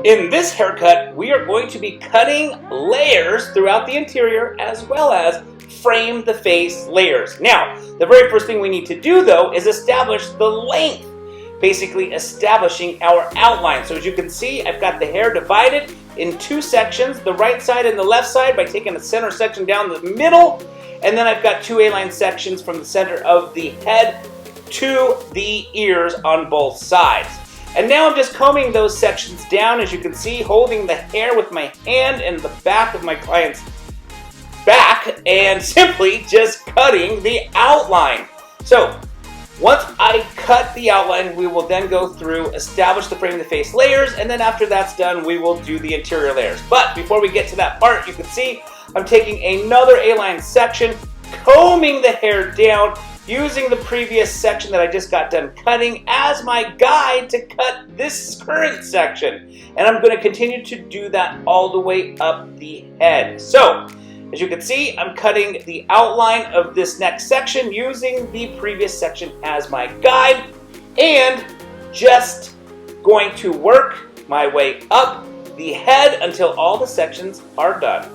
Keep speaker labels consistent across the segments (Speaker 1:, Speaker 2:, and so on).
Speaker 1: In this haircut, we are going to be cutting layers throughout the interior as well as frame the face layers. Now, the very first thing we need to do though is establish the length, basically establishing our outline. So as you can see, I've got the hair divided in two sections, the right side and the left side, by taking the center section down the middle, and then I've got two A-line sections from the center of the head to the ears on both sides. And now I'm just combing those sections down, as you can see, holding the hair with my hand in the back of my client's back and simply just cutting the outline. So once I cut the outline, we will then go through, establish the frame of the face layers, and then after that's done, we will do the interior layers. But before we get to that part, you can see I'm taking another A-line section, combing the hair down, using the previous section that I just got done cutting as my guide to cut this current section. And I'm going to continue to do that all the way up the head. So, as you can see, I'm cutting the outline of this next section using the previous section as my guide, and just going to work my way up the head until all the sections are done.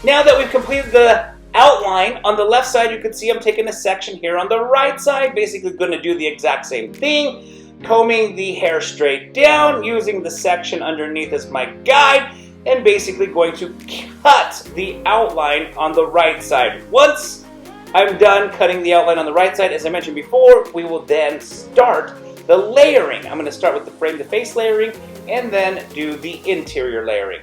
Speaker 1: Now that we've completed the outline, on the left side you can see I'm taking a section here. On the right side, basically going to do the exact same thing, combing the hair straight down, using the section underneath as my guide, and basically going to cut the outline on the right side. Once I'm done cutting the outline on the right side, as I mentioned before, we will then start the layering. I'm going to start with the frame to face layering and then do the interior layering.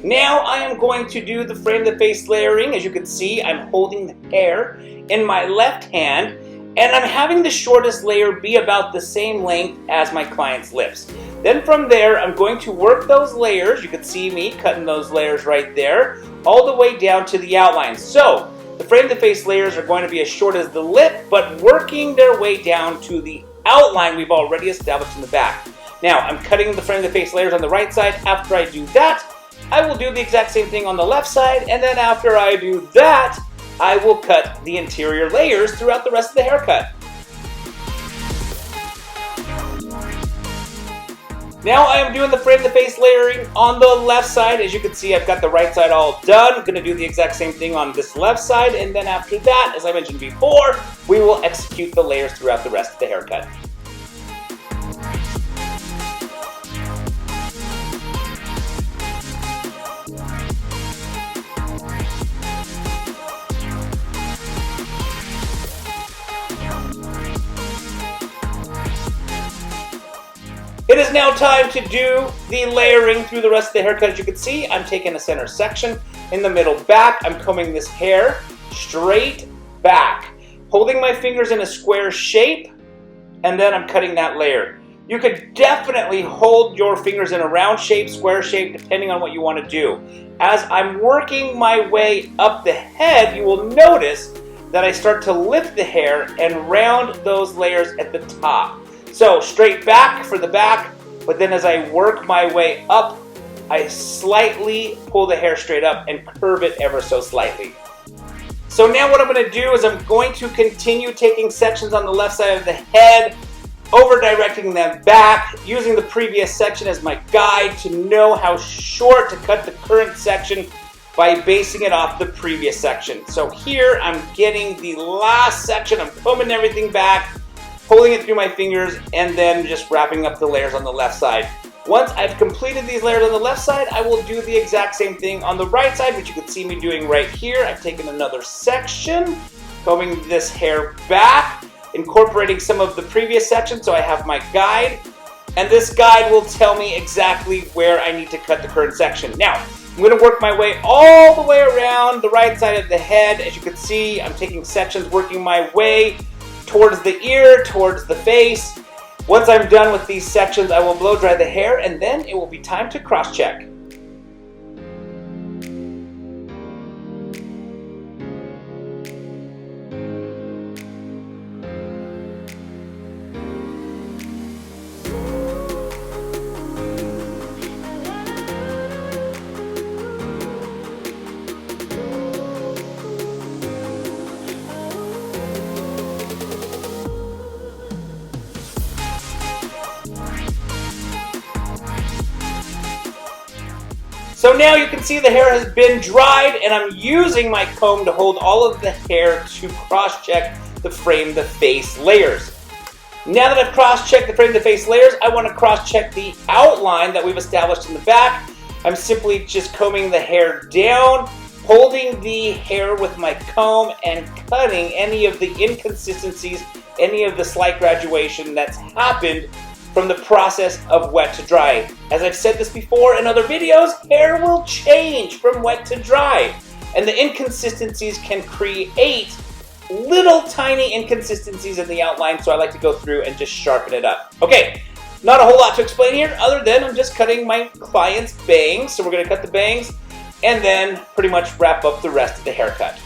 Speaker 1: Now I am going to do the frame the face layering. As you can see, I'm holding the hair in my left hand, and I'm having the shortest layer be about the same length as my client's lips. Then from there, I'm going to work those layers. You can see me cutting those layers right there, all the way down to the outline. So the frame the face layers are going to be as short as the lip, but working their way down to the outline we've already established in the back. Now I'm cutting the frame the face layers on the right side. After I do that, I will do the exact same thing on the left side, and then after I do that, I will cut the interior layers throughout the rest of the haircut. Now I am doing the frame the face layering on the left side. As you can see, I've got the right side all done. I'm going to do the exact same thing on this left side, and then after that, as I mentioned before, we will execute the layers throughout the rest of the haircut. It is now time to do the layering through the rest of the haircut. As you can see, I'm taking a center section in the middle back. I'm combing this hair straight back, holding my fingers in a square shape, and then I'm cutting that layer. You could definitely hold your fingers in a round shape, square shape, depending on what you want to do. As I'm working my way up the head, you will notice that I start to lift the hair and round those layers at the top. So straight back for the back, but then as I work my way up, I slightly pull the hair straight up and curve it ever so slightly. So now what I'm going to do is I'm going to continue taking sections on the left side of the head, over directing them back, using the previous section as my guide to know how short to cut the current section by basing it off the previous section. So here I'm getting the last section, I'm combing everything back, pulling it through my fingers, and then just wrapping up the layers on the left side. Once I've completed these layers on the left side, I will do the exact same thing on the right side, which you can see me doing right here. I've taken another section, combing this hair back, incorporating some of the previous sections, so I have my guide, and this guide will tell me exactly where I need to cut the current section. Now, I'm going to work my way all the way around the right side of the head. As you can see, I'm taking sections, working my way towards the ear, towards the face. Once I'm done with these sections, I will blow dry the hair, and then it will be time to cross-check. So now you can see the hair has been dried, and I'm using my comb to hold all of the hair to cross-check the frame the face layers. Now that I've cross-checked the frame the face layers, I want to cross-check the outline that we've established in the back. I'm simply just combing the hair down, holding the hair with my comb, and cutting any of the inconsistencies, any of the slight graduation that's happened from the process of wet to dry. As I've said this before in other videos, hair will change from wet to dry, and the inconsistencies can create little tiny inconsistencies in the outline, so I like to go through and just sharpen it up. Okay, not a whole lot to explain here other than I'm just cutting my client's bangs, so we're going to cut the bangs and then pretty much wrap up the rest of the haircut.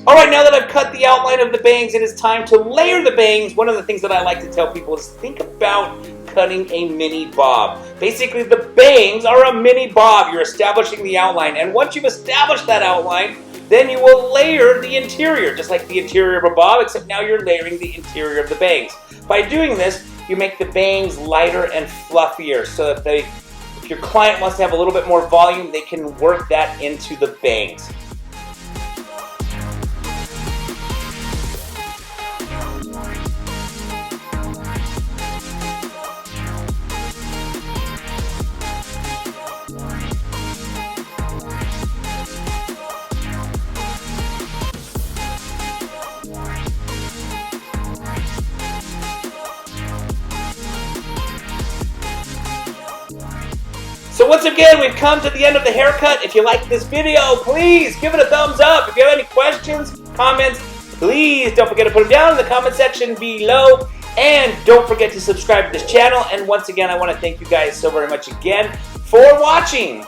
Speaker 1: Alright, now that I've cut the outline of the bangs, it is time to layer the bangs. One of the things that I like to tell people is think about cutting a mini bob. Basically, the bangs are a mini bob. You're establishing the outline, and once you've established that outline, then you will layer the interior, just like the interior of a bob, except now you're layering the interior of the bangs. By doing this, you make the bangs lighter and fluffier, so that if your client wants to have a little bit more volume, they can work that into the bangs. So once again, we've come to the end of the haircut. If you liked this video, please give it a thumbs up. If you have any questions, comments, please don't forget to put them down in the comment section below. And don't forget to subscribe to this channel. And once again, I want to thank you guys so very much again for watching.